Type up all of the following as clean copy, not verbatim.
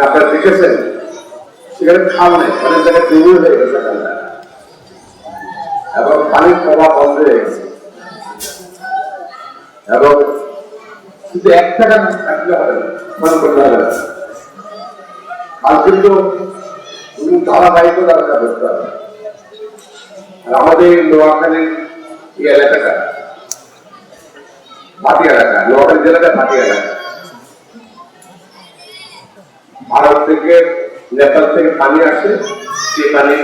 আপনারা দেখেছেন সেখানে খাল নেই, অনেক জায়গায় তৈরি হয়ে গেছে এবং পানির প্রবাহ বন্ধ হয়ে গেছে। এবং শুধু একটা কাজ থাকলে হবে না, মনে করতে হবে না, আর কিন্তু ধারাবাহিকতা করতে হবে। আর আমাদের নোয়াখালীর এই এলাকাটা ভাটি এলাকা, নোয়াখালী জেলাটা ভাটি এলাকা। ভারত থেকে, নেপাল থেকে পানি আসে, যে পানি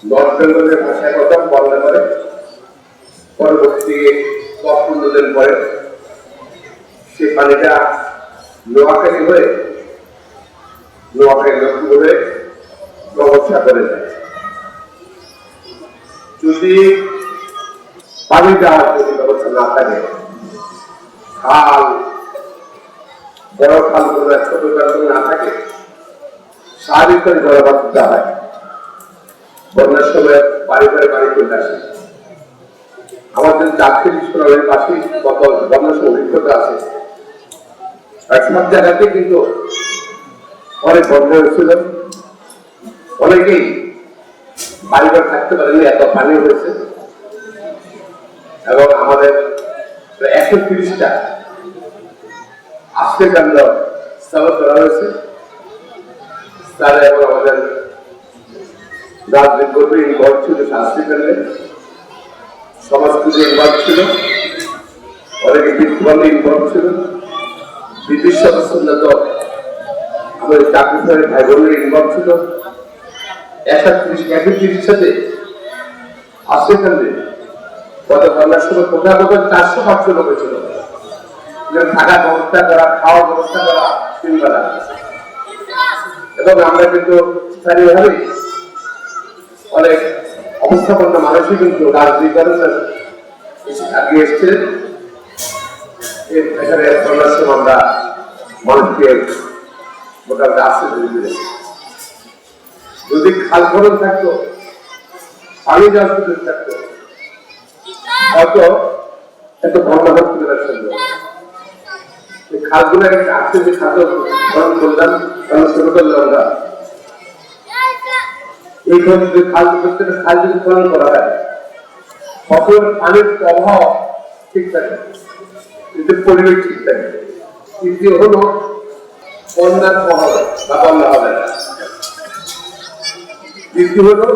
নর্থ বেঙ্গলের ভাষায় কথা বর্ণনা করে। পরবর্তী 10-15 দিন পরে সে পানিটা নোয়াখালী হয়ে লক্ষ্য হয়ে ব্যবস্থা করে যায়। যদি পানি দেওয়ার যদি ব্যবস্থা না থাকে, খাল, বড় খালগুলো, ছোট খালগুলো না থাকে, স্বাভাবিকভাবে জলবাধ্যতা হয়। বন্যার সময় বাড়ি চলে আসে। আমাদের চাকরি স্কুলের পাশে কত বন্যার সময় অভিজ্ঞতা আছে। আর সব জায়গাতে কিন্তু অনেক বন্ধ হয়েছিল, অনেকেই বাড়িঘর থাকতে পারেনি, এত পানি হয়েছে। এবং আমাদের 130টা আশ্রয় কেন্দ্র স্থাপন করা হয়েছে। তারা এবং আমাদের রাজনীতি করবে ইনভলভ ছিল, শাস্তি কেন্দ্রে সমাজপুরে ইনভলভ ছিল, অনেকে বিক্ষোভে ইনভলভ ছিল, ব্রিটিশ সদস্য আমাদের চাকরি ভাই বোনের ইনভলভ ছিল। 131 সাথে আশ্রয় কেন্দ্রে গত বন্যার সময় কোথাও 400-500 লোক হয়েছিল। থাকার ব্যবস্থা করা, খাওয়ার ব্যবস্থা করা, তিনবেলা। এবং আমরা কিন্তু স্থানীয়ভাবে অনেক অবস্থাপন্ন মানুষই কিন্তু রাজনীতি আগিয়ে এসেছিলেন। এখানে বন্যার সময় আমরা মানুষকে মোটামুটি আশ্রয় দিতে, যদি খাল খনন থাকতো, পানি যাওয়ার সুযোগ থাকতো, হয়তো এত বন্যা হচ্ছিল না। খালগুলো আজকে যে খাদ্য খনন করলাম, শুরু করলাম আমরা, এই খাল যদি খনন করা হয়, সকল পানির প্রবাহ ঠিক থাকে, কিন্তু পরিবেশ ঠিক থাকে। তৃতীয় হলো বন্যার প্রভাব বা বন্যা হবে না। দ্বিতীয় হলো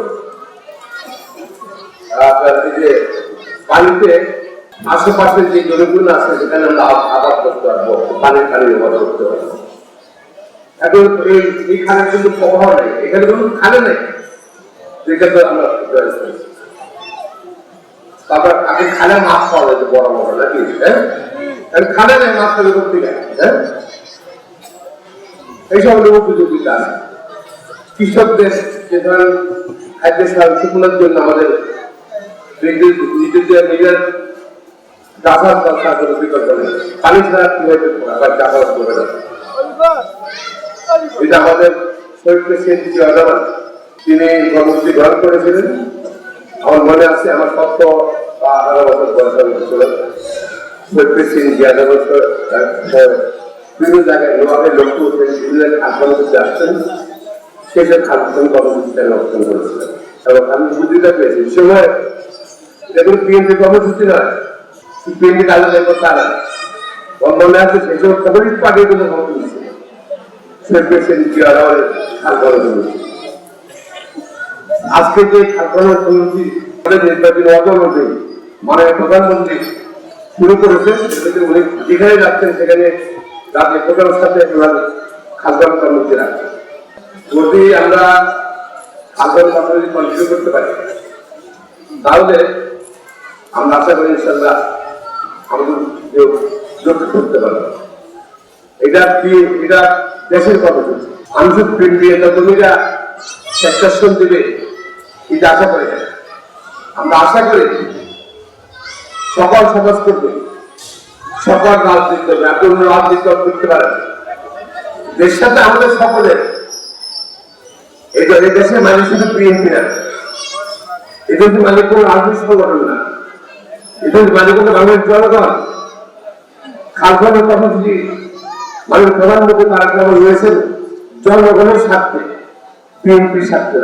যে পানিতে আশেপাশে যে জমিগুলো আছে সেখানে আমরা আবাদ করতে পারবো, পানির ব্যবহার করতে পারবো। এখন এই খালের কিন্তু প্রবাহ নেই, এখানে কোনো খালে নেই, যেখানে আমরা তারপর আগে খালে মাছ পাওয়া যেত বড় বড়, নাকি? হ্যাঁ, খালে নেই, মাছ তৈরি করতে গেলে। হ্যাঁ, এইসব উপযোগিতা আছে। কৃষকদের যে ধরেন খাদ্য শুকনোর জন্য আমাদের নিজের চাষাবাদ দরকার করে বিকল্প নেই, পানি ছাড়া কিভাবে আবার চাষাবাদ করবে না। এটা আমাদের শহীদকে তিনি কর্মসূচি গ্রহণ করেছিলেন। আমার মনে আছে, আমার 17 বা 18 বছর বয়স ছিল। শহীদকে সিং বিভিন্ন জায়গায় নোয়াখালী লক্ষ্য বিভিন্ন খাল কর্মসূচি আসছেন, সেসব খাল কর্মসূচি অর্জন করেছিলেন। এবং আমি বুদ্ধিটা পেয়েছি সময় এগুলো বিএনপি কর্মসূচি নয়, বিএনপি কাজে করতে না। মনে আছে সেসব কমিউনিস্ট পার্টির জন্য কর্মসূচি খাল কর্মসূচি। আজকে যে খাল কর্মসূচি নির্বাচন অর্থমন্ত্রী মাননীয় প্রধানমন্ত্রী শুরু করেছেন, উনি যেখানে যাচ্ছেন সেখানে রাজ্য প্রধানের সাথে খাল কর্মসূচি রাখছেন। যদি আমরা খাল কর্মসূচি কন্টিনিউ করতে পারি, তাহলে আমরা আশা করি ইনশাল্লাহ আমাদের লক্ষ্য করতে পারবো। এটা দেশের কর্মসূচি, মানুষের জমিরা স্বেচ্ছাসন দিবে, এটা আশা করি না। আমরা আশা করি সকল সমাজ করবে, সকল রাজনীতি করবে, আপনি অন্য রাজনীতি করতে পারেন। দেশের সাথে আমাদের সকলের এই দেশের মানুষ শুধু বিএনপি না, এটা মানে কোন রাজনৈতিক সংগঠন না, এটা মানে কোনো বাংলাদেশ জনগণ। খাল খনন কর্মসূচি মাননীয় প্রধানমন্ত্রী তারা কেমন রয়েছেন, জনগণের স্বার্থে বিএনপির স্বার্থে